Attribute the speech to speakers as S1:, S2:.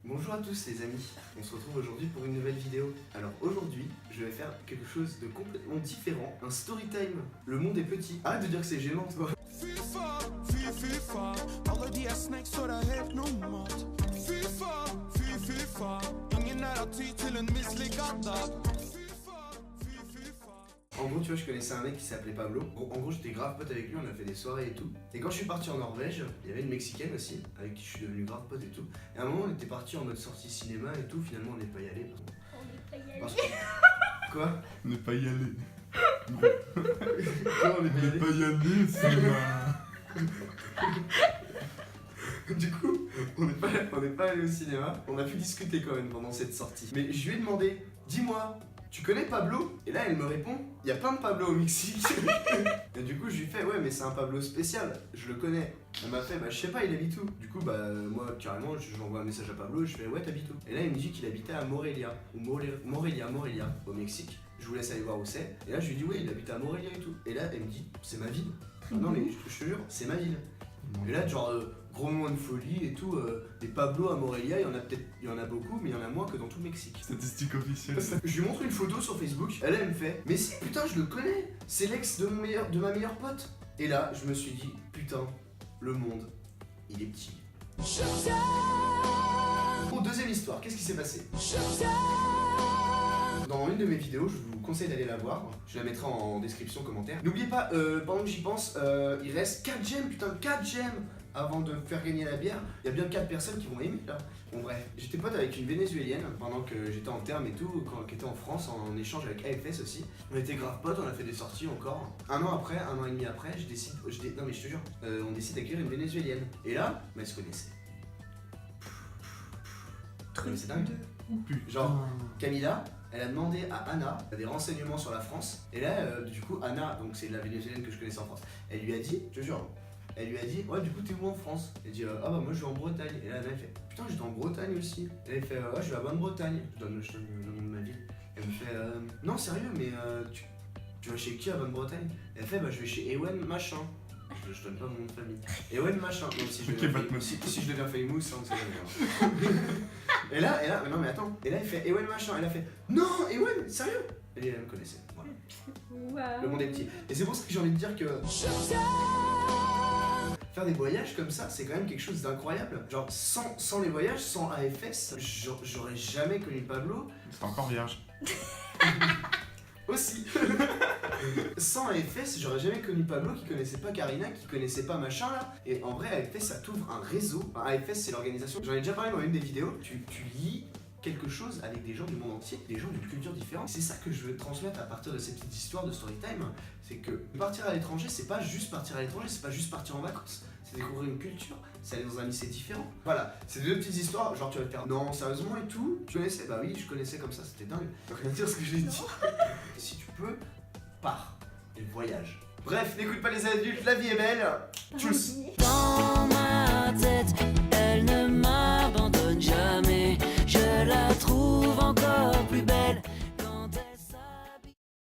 S1: Bonjour à tous les amis, on se retrouve aujourd'hui pour une nouvelle vidéo. Alors aujourd'hui, je vais faire quelque chose de complètement différent, un story time. Le monde est petit. Arrête de dire que c'est gênant toi. En gros, tu vois, je connaissais un mec qui s'appelait Pablo. En gros, j'étais grave pote avec lui, on a fait des soirées et tout. Et quand je suis parti en Norvège, il y avait une Mexicaine aussi, avec qui je suis devenu grave pote et tout. Et à un moment, on était parti en mode sortie cinéma et tout. Finalement, on n'est pas y allé.
S2: On n'est pas y allé.
S1: Parce que... Quoi?
S3: On n'est pas y allé.
S1: Quoi, on n'est pas y allé?
S3: Pas y aller, c'est
S1: Du coup, on n'est pas allé au cinéma. On a pu discuter quand même pendant cette sortie. Mais je lui ai demandé, dis-moi, tu connais Pablo? Et là, elle me répond, il y a plein de Pablo au Mexique. Et du coup, je lui fais, ouais, mais c'est un Pablo spécial, je le connais. Elle m'a fait, bah, je sais pas, il habite où? Du coup, bah, moi, carrément, j'envoie un message à Pablo, je fais, ouais, t'habites où? Et là, il me dit qu'il habitait à Morelia, ou Morelia, au Mexique. Je vous laisse aller voir où c'est. Et là, je lui dis, ouais, il habite à Morelia et tout. Et là, elle me dit, c'est ma ville. Non, mais je te jure, c'est ma ville. Et là, genre, gros moment de folie et tout, des Pablo à Morelia, il y en a beaucoup, mais il y en a moins que dans tout le Mexique.
S3: Statistique officielle.
S1: Je lui montre une photo sur Facebook, elle me fait, mais si, putain, je le connais, c'est l'ex de ma meilleure pote. Et là, je me suis dit, putain, le monde, il est petit. Bon, deuxième histoire, qu'est-ce qui s'est passé? Dans une de mes vidéos, je vous conseille d'aller la voir, je la mettrai en description, commentaire. N'oubliez pas, pendant que j'y pense, il reste 4 gemmes, putain, 4 gemmes avant de faire gagner la bière. Il y a bien 4 personnes qui vont aimer là. Bon bref, j'étais pote avec une Vénézuélienne pendant que j'étais en terme et tout, qui était en France en échange avec AFS aussi. On était grave potes, on a fait des sorties encore. Un an et demi après, non mais je te jure, on décide d'accueillir une Vénézuélienne. Et là, bah, elle se connaissait. C'est dingue. Genre, Camilla, elle a demandé à Anna des renseignements sur la France. Et là, du coup, Anna, donc c'est la Vénézuélienne que je connaissais en France, elle lui a dit, je te jure, elle lui a dit, ouais, du coup, t'es où en France? Elle dit, ah bah moi je vais en Bretagne. Et là, Anna, elle fait, putain, j'étais en Bretagne aussi. Et elle fait, ouais, je vais à Bonne-Bretagne. Je donne le nom de ma ville. Elle me fait, non, sérieux, mais tu vas chez qui à Bonne-Bretagne? Elle fait, bah je vais chez Ewen machin. Je donne pas mon nom de famille. Ewen machin. Donc si je deviens famous, ça on sait jamais. Et là, non mais attends. Et là, il fait Ewen machin. Elle a fait, non, Ewen, sérieux? Et elle me connaissait. Voilà.
S2: Wow.
S1: Le monde est petit. Et c'est pour ça que j'ai envie de dire que faire des voyages comme ça, c'est quand même quelque chose d'incroyable. Genre, sans les voyages, sans AFS, j'aurais jamais connu Pablo.
S3: C'est encore vierge.
S1: Aussi. Sans AFS, j'aurais jamais connu Pablo qui connaissait pas Karina, qui connaissait pas machin là. Et en vrai, AFS, ça t'ouvre un réseau. Enfin, AFS, c'est l'organisation. J'en ai déjà parlé dans une des vidéos. Tu lis quelque chose avec des gens du monde entier, des gens d'une culture différente. C'est ça que je veux transmettre à partir de ces petites histoires de storytime. C'est que partir à l'étranger, c'est pas juste partir à l'étranger, c'est pas juste partir en vacances. C'est découvrir une culture, c'est aller dans un lycée différent. Voilà, c'est deux petites histoires, genre tu vas te faire non, sérieusement et tout. Tu connaissais? Bah oui, je connaissais comme ça, c'était dingue. Tu vas rien dire ce que je l'ai dit. Si tu peux, pars et voyage. Bref, n'écoute pas les adultes, la vie est belle. Tchuss.